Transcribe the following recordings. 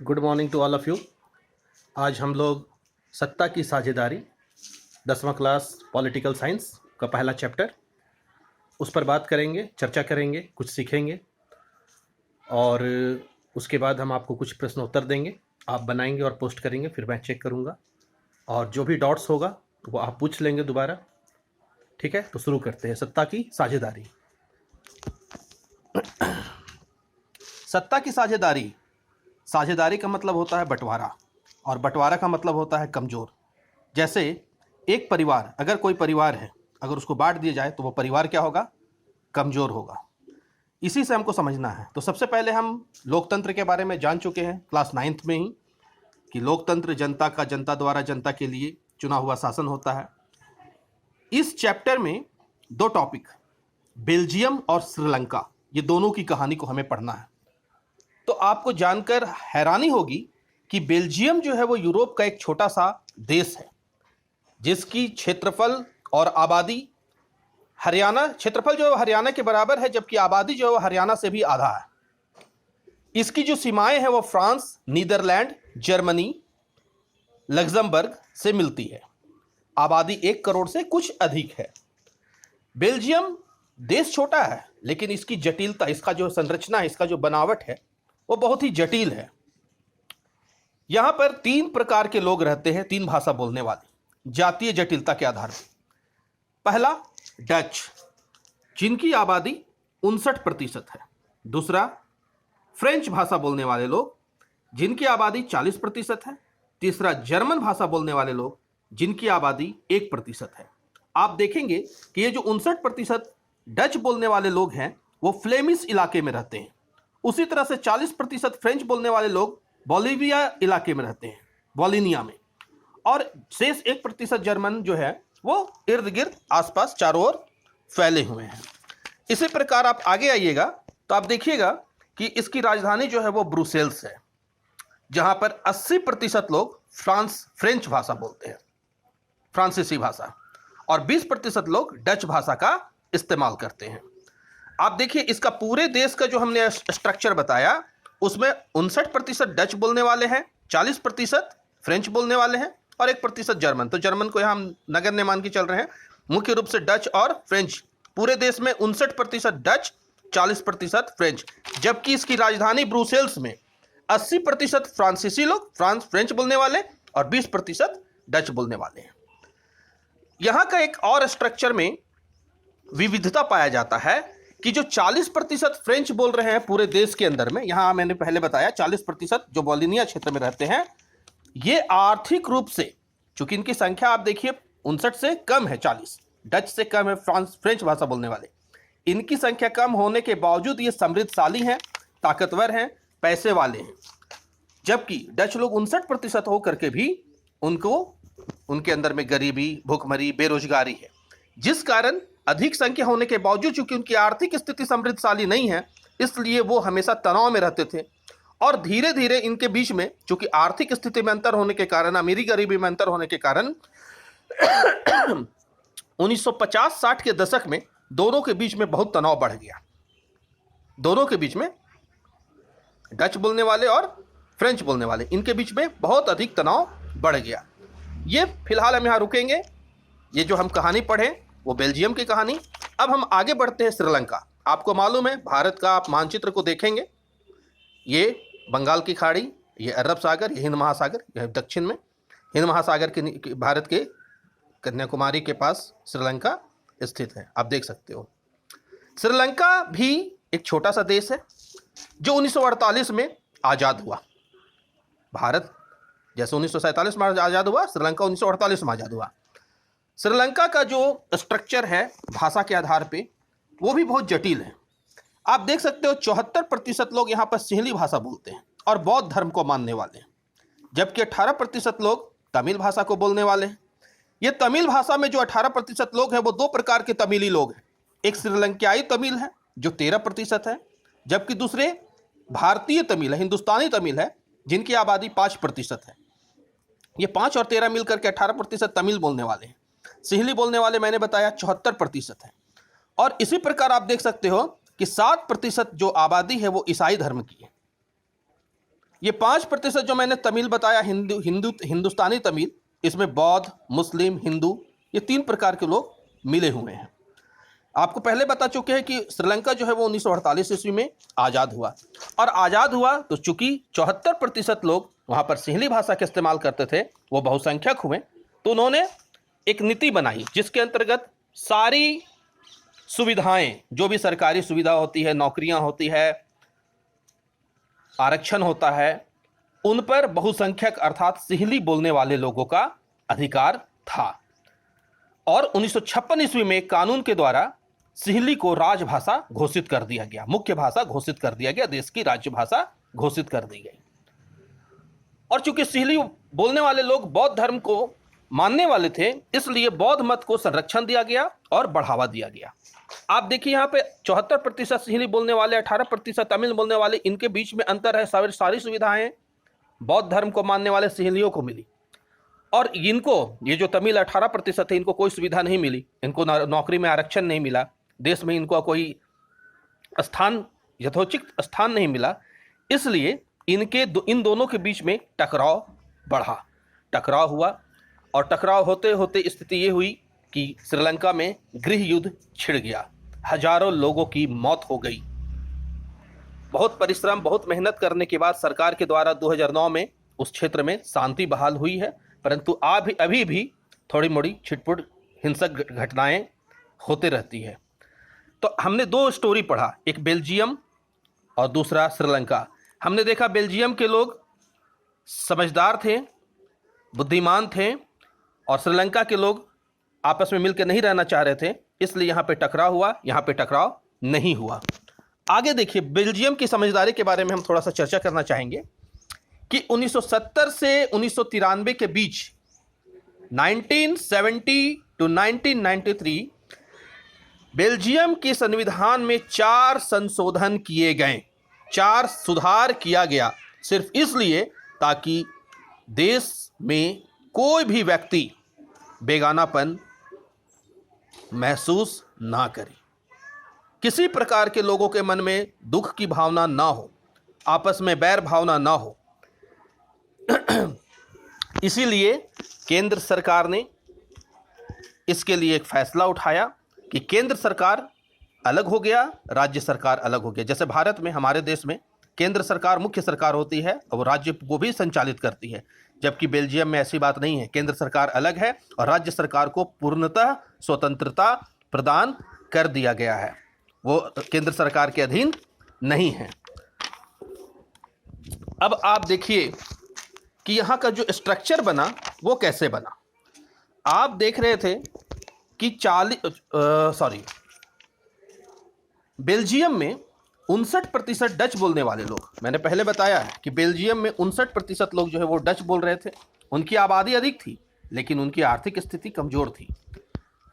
Good morning to all of you. आज हम लोग सत्ता की साझेदारी 10वां क्लास पॉलिटिकल साइंस का पहला चैप्टर उस पर बात करेंगे, चर्चा करेंगे, कुछ सीखेंगे और उसके बाद हम आपको कुछ प्रश्न उत्तर देंगे। आप बनाएंगे और पोस्ट करेंगे, फिर मैं चेक करूँगा और जो भी डॉट्स होगा वो आप पूछ लेंगे दोबारा। ठीक है, तो शुरू करते हैं। सत्ता की साझेदारी। सत्ता की साझेदारी, साझेदारी का मतलब होता है बंटवारा और बंटवारा का मतलब होता है कमज़ोर। जैसे एक परिवार, अगर कोई परिवार है, अगर उसको बांट दिया जाए तो वो परिवार क्या होगा? कमज़ोर होगा। इसी से हमको समझना है। तो सबसे पहले हम लोकतंत्र के बारे में जान चुके हैं क्लास 9th में ही कि लोकतंत्र जनता का, जनता द्वारा जनता के लिए चुना हुआ शासन होता है। इस चैप्टर में दो टॉपिक, बेल्जियम और श्रीलंका, ये दोनों की कहानी को हमें पढ़ना है। तो आपको जानकर हैरानी होगी कि बेल्जियम जो है वो यूरोप का एक छोटा सा देश है जिसकी क्षेत्रफल और आबादी क्षेत्रफल जो है हरियाणा के बराबर है, जबकि आबादी जो है वो हरियाणा से भी आधा है। इसकी जो सीमाएं हैं वो फ्रांस, नीदरलैंड, जर्मनी, लग्जमबर्ग से मिलती है। आबादी 1 करोड़ से कुछ अधिक है। बेल्जियम देश छोटा है लेकिन इसकी जटिलता, इसका जो संरचना है, इसका जो बनावट है वो बहुत ही जटिल है। यहां पर 3 प्रकार के लोग रहते हैं, 3 भाषा बोलने वाले, जातीय जटिलता के आधार पर। पहला डच, जिनकी आबादी 59% है। दूसरा फ्रेंच भाषा बोलने वाले लोग, जिनकी आबादी 40% है। तीसरा जर्मन भाषा बोलने वाले लोग, जिनकी आबादी 1% है। आप देखेंगे कि ये जो 59% डच बोलने वाले लोग हैं वो फ्लेमिश इलाके में रहते हैं। उसी तरह से 40% फ्रेंच बोलने वाले लोग बोलिविया इलाके में रहते हैं, बोलिनिया में। और शेष 1% जर्मन जो है वो इर्द गिर्द आसपास चारों ओर फैले हुए हैं। इसी प्रकार आप आगे आइएगा तो आप देखिएगा कि इसकी राजधानी जो है वो ब्रुसेल्स है, जहां पर 80% लोग फ्रेंच भाषा बोलते हैं, फ्रांसीसी भाषा, और 20% लोग डच भाषा का इस्तेमाल करते हैं। आप देखिए इसका पूरे देश का जो हमने स्ट्रक्चर बताया उसमें 59% डच बोलने वाले हैं, 40% फ्रेंच बोलने वाले हैं और 1% जर्मन। तो जर्मन को यहाँ हम नगण्य मान के चल रहे हैं। मुख्य रूप से डच और फ्रेंच, पूरे देश में 59% डच, 40% फ्रेंच, जबकि इसकी राजधानी ब्रुसेल्स में 80% फ्रांसीसी लोग, फ्रेंच बोलने वाले, और 20% डच बोलने वाले हैं। यहाँ का एक और स्ट्रक्चर में विविधता पाया जाता है कि जो 40% फ्रेंच बोल रहे हैं पूरे देश के अंदर में, यहां मैंने पहले बताया 40% जो बोलिनिया क्षेत्र में रहते हैं, ये आर्थिक रूप से, चूंकि इनकी संख्या आप देखिए 59 से कम है, 40 डच से कम है फ्रेंच भाषा बोलने वाले, इनकी संख्या कम होने के बावजूद ये समृद्धशाली हैं, ताकतवर हैं, पैसे वाले हैं। जबकि डच लोग 59% होकर के भी उनके अंदर में गरीबी, भूखमरी, बेरोजगारी है, जिस कारण अधिक संख्या होने के बावजूद चूंकि उनकी आर्थिक स्थिति समृद्धशाली नहीं है, इसलिए वो हमेशा तनाव में रहते थे। और धीरे धीरे इनके बीच में, चूंकि आर्थिक स्थिति में अंतर होने के कारण, अमीरी गरीबी में अंतर होने के कारण 1950-60 के दशक में दोनों के बीच में बहुत तनाव बढ़ गया। दोनों के बीच में, डच बोलने वाले और फ्रेंच बोलने वाले, इनके बीच में बहुत अधिक तनाव बढ़ गया। ये फिलहाल हम यहाँ रुकेंगे। ये जो हम कहानी पढ़े वो बेल्जियम की कहानी। अब हम आगे बढ़ते हैं श्रीलंका। आपको मालूम है, भारत का आप मानचित्र को देखेंगे, ये बंगाल की खाड़ी, ये अरब सागर, ये हिंद महासागर, यह दक्षिण में हिंद महासागर के भारत के कन्याकुमारी के पास श्रीलंका स्थित है। आप देख सकते हो। श्रीलंका भी एक छोटा सा देश है जो 1948 में आज़ाद हुआ। भारत जैसे 1947 में आज़ाद हुआ, श्रीलंका 1948 में आज़ाद हुआ। श्रीलंका का जो स्ट्रक्चर है भाषा के आधार पे वो भी बहुत जटिल है। आप देख सकते हो 74% लोग यहाँ पर सिंहली भाषा बोलते हैं और बौद्ध धर्म को मानने वाले हैं, जबकि 18% लोग तमिल भाषा को बोलने वाले हैं। ये तमिल भाषा में जो 18% लोग हैं वो 2 प्रकार के तमिली लोग हैं। एक श्रीलंकाई तमिल है जो 13% है, जबकि दूसरे भारतीय तमिल है, हिंदुस्तानी तमिल है, जिनकी आबादी 5% है। ये 5 और 13 मिलकर के 18% तमिल बोलने वाले हैं। सिंहली बोलने वाले मैंने बताया 74% है। और इसी प्रकार आप देख सकते हो कि 7% जो आबादी है वो ईसाई धर्म की है। ये 5% जो मैंने तमिल बताया, हिंदुस्तानी तमिल, इसमें बौद्ध, मुस्लिम, हिंदू, ये 3 प्रकार के लोग मिले हुए हैं। आपको पहले बता चुके हैं कि श्रीलंका जो है वो 1948 ईस्वी में आज़ाद हुआ, और आज़ाद हुआ तो चूंकि 74% लोग वहाँ पर सिंहली भाषा का इस्तेमाल करते थे, वो बहुसंख्यक हुए, तो उन्होंने एक नीति बनाई जिसके अंतर्गत सारी सुविधाएं, जो भी सरकारी सुविधा होती है, नौकरियां होती है, आरक्षण होता है, उन पर बहुसंख्यक अर्थात सिंहली बोलने वाले लोगों का अधिकार था। और 1956 ईस्वी में कानून के द्वारा सिंहली को राजभाषा घोषित कर दिया गया, मुख्य भाषा घोषित कर दिया गया, देश की राज्य भाषा घोषित कर दी गई। और चूंकि सिंहली बोलने वाले लोग बौद्ध धर्म को मानने वाले थे, इसलिए बौद्ध मत को संरक्षण दिया गया और बढ़ावा दिया गया। आप देखिए यहाँ पे 74% सिंहली बोलने वाले, 18% तमिल बोलने वाले, इनके बीच में अंतर है। सारी सुविधाएं बौद्ध धर्म को मानने वाले सिंहलियों को मिली, और इनको, ये जो तमिल 18% है, इनको कोई सुविधा नहीं मिली, इनको नौकरी में आरक्षण नहीं मिला, देश में इनको कोई स्थान, यथोचित स्थान नहीं मिला। इसलिए इन दोनों के बीच में टकराव बढ़ा, टकराव हुआ, और टकराव होते होते स्थिति ये हुई कि श्रीलंका में गृह युद्ध छिड़ गया, हजारों लोगों की मौत हो गई। बहुत परिश्रम, बहुत मेहनत करने के बाद सरकार के द्वारा 2009 में उस क्षेत्र में शांति बहाल हुई है, परंतु अभी भी थोड़ी मोड़ी छिटपुट हिंसक घटनाएं होते रहती है। तो हमने 2 स्टोरी पढ़ा, एक बेल्जियम और दूसरा श्रीलंका। हमने देखा बेल्जियम के लोग समझदार थे, बुद्धिमान थे, और श्रीलंका के लोग आपस में मिलकर नहीं रहना चाह रहे थे, इसलिए यहाँ पे टकराव हुआ, यहाँ पे टकराव नहीं हुआ। आगे देखिए, बेल्जियम की समझदारी के बारे में हम थोड़ा सा चर्चा करना चाहेंगे कि 1970 से 1993 के बीच, 1970 टू 1993, बेल्जियम के संविधान में 4 संशोधन किए गए, 4 सुधार किया गया, सिर्फ इसलिए ताकि देश में कोई भी व्यक्ति बेगानापन महसूस ना करे, किसी प्रकार के लोगों के मन में दुख की भावना ना हो, आपस में बैर भावना ना हो। इसीलिए केंद्र सरकार ने इसके लिए एक फैसला उठाया कि केंद्र सरकार अलग हो गया, राज्य सरकार अलग हो गया। जैसे भारत में, हमारे देश में केंद्र सरकार मुख्य सरकार होती है और राज्य को भी संचालित करती है, जबकि बेल्जियम में ऐसी बात नहीं है। केंद्र सरकार अलग है और राज्य सरकार को पूर्णतः स्वतंत्रता प्रदान कर दिया गया है, वो केंद्र सरकार के अधीन नहीं है। अब आप देखिए कि यहाँ का जो स्ट्रक्चर बना वो कैसे बना। आप देख रहे थे कि बेल्जियम में 59% डच बोलने वाले लोग, मैंने पहले बताया है कि बेल्जियम में 59% लोग जो है वो डच बोल रहे थे। उनकी आबादी अधिक थी लेकिन उनकी आर्थिक स्थिति कमजोर थी।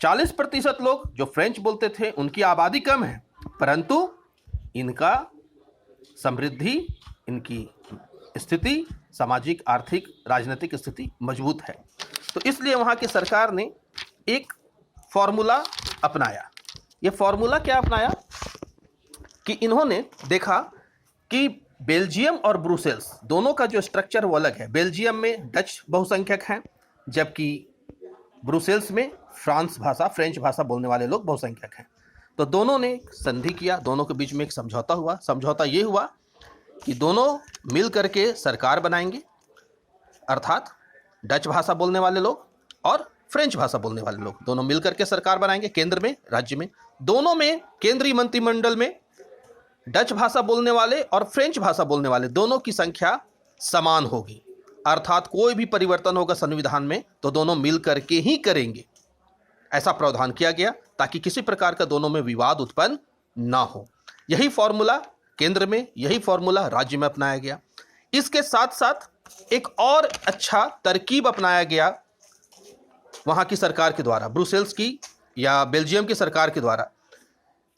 40% लोग जो फ्रेंच बोलते थे, उनकी आबादी कम है, परंतु इनका समृद्धि, इनकी स्थिति, सामाजिक, आर्थिक, राजनीतिक स्थिति मजबूत है। तो इसलिए वहाँ की सरकार ने एक फॉर्मूला अपनाया। ये फॉर्मूला क्या अपनाया कि इन्होंने देखा कि बेल्जियम और ब्रुसेल्स दोनों का जो स्ट्रक्चर वो अलग है। बेल्जियम में डच बहुसंख्यक हैं, जबकि ब्रुसेल्स में फ्रेंच भाषा बोलने वाले लोग बहुसंख्यक हैं। तो दोनों ने संधि किया, दोनों के बीच में एक समझौता हुआ। समझौता ये हुआ कि दोनों मिल करके सरकार बनाएंगे, अर्थात डच भाषा बोलने वाले लोग और फ्रेंच भाषा बोलने वाले लोग दोनों मिल करके सरकार बनाएंगे, केंद्र में, राज्य में। दोनों में केंद्रीय मंत्रिमंडल में डच भाषा बोलने वाले और फ्रेंच भाषा बोलने वाले दोनों की संख्या समान होगी, अर्थात कोई भी परिवर्तन होगा संविधान में तो दोनों मिल करके ही करेंगे। ऐसा प्रावधान किया गया ताकि किसी प्रकार का दोनों में विवाद उत्पन्न ना हो। यही फॉर्मूला केंद्र में, यही फॉर्मूला राज्य में अपनाया गया। इसके साथ साथ एक और अच्छा तरकीब अपनाया गया वहाँ की सरकार के द्वारा, ब्रुसेल्स की या बेल्जियम की सरकार के द्वारा।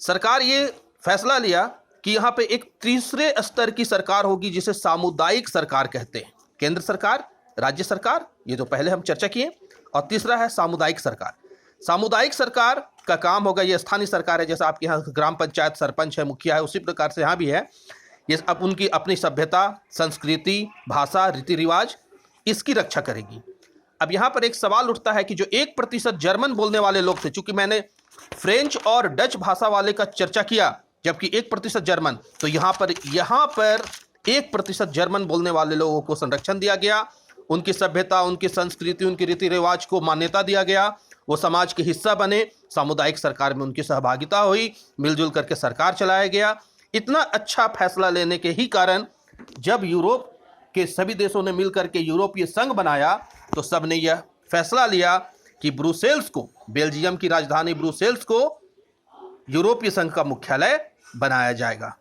सरकार ये फैसला लिया कि यहाँ पे एक तीसरे स्तर की सरकार होगी जिसे सामुदायिक सरकार कहते हैं। केंद्र सरकार, राज्य सरकार, ये जो पहले हम चर्चा किए, और तीसरा है सामुदायिक सरकार। सामुदायिक सरकार का काम होगा, ये स्थानीय सरकार है, जैसा आपके यहाँ ग्राम पंचायत सरपंच है, मुखिया है, उसी प्रकार से यहाँ भी है ये अब उनकी अपनी सभ्यता, संस्कृति, भाषा, रीति रिवाज, इसकी रक्षा करेगी। अब यहाँ पर एक सवाल उठता है कि जो 1% जर्मन बोलने वाले लोग थे, चूंकि मैंने फ्रेंच और डच भाषा वाले का चर्चा किया, जबकि 1% जर्मन, तो यहाँ पर 1% जर्मन बोलने वाले लोगों को संरक्षण दिया गया, उनकी सभ्यता, उनकी संस्कृति, उनके रीति रिवाज को मान्यता दिया गया, वो समाज के हिस्सा बने, सामुदायिक सरकार में उनकी सहभागिता हुई, मिलजुल करके सरकार चलाया गया। इतना अच्छा फैसला लेने के ही कारण जब यूरोप के सभी देशों ने मिलकर के यूरोपीय संघ बनाया, तो सब ने यह फैसला लिया कि ब्रुसेल्स को, बेल्जियम की राजधानी ब्रुसेल्स को यूरोपीय संघ का मुख्यालय बनाया जाएगा।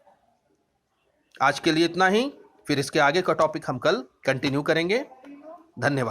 आज के लिए इतना ही, फिर इसके आगे का टॉपिक हम कल कंटिन्यू करेंगे। धन्यवाद।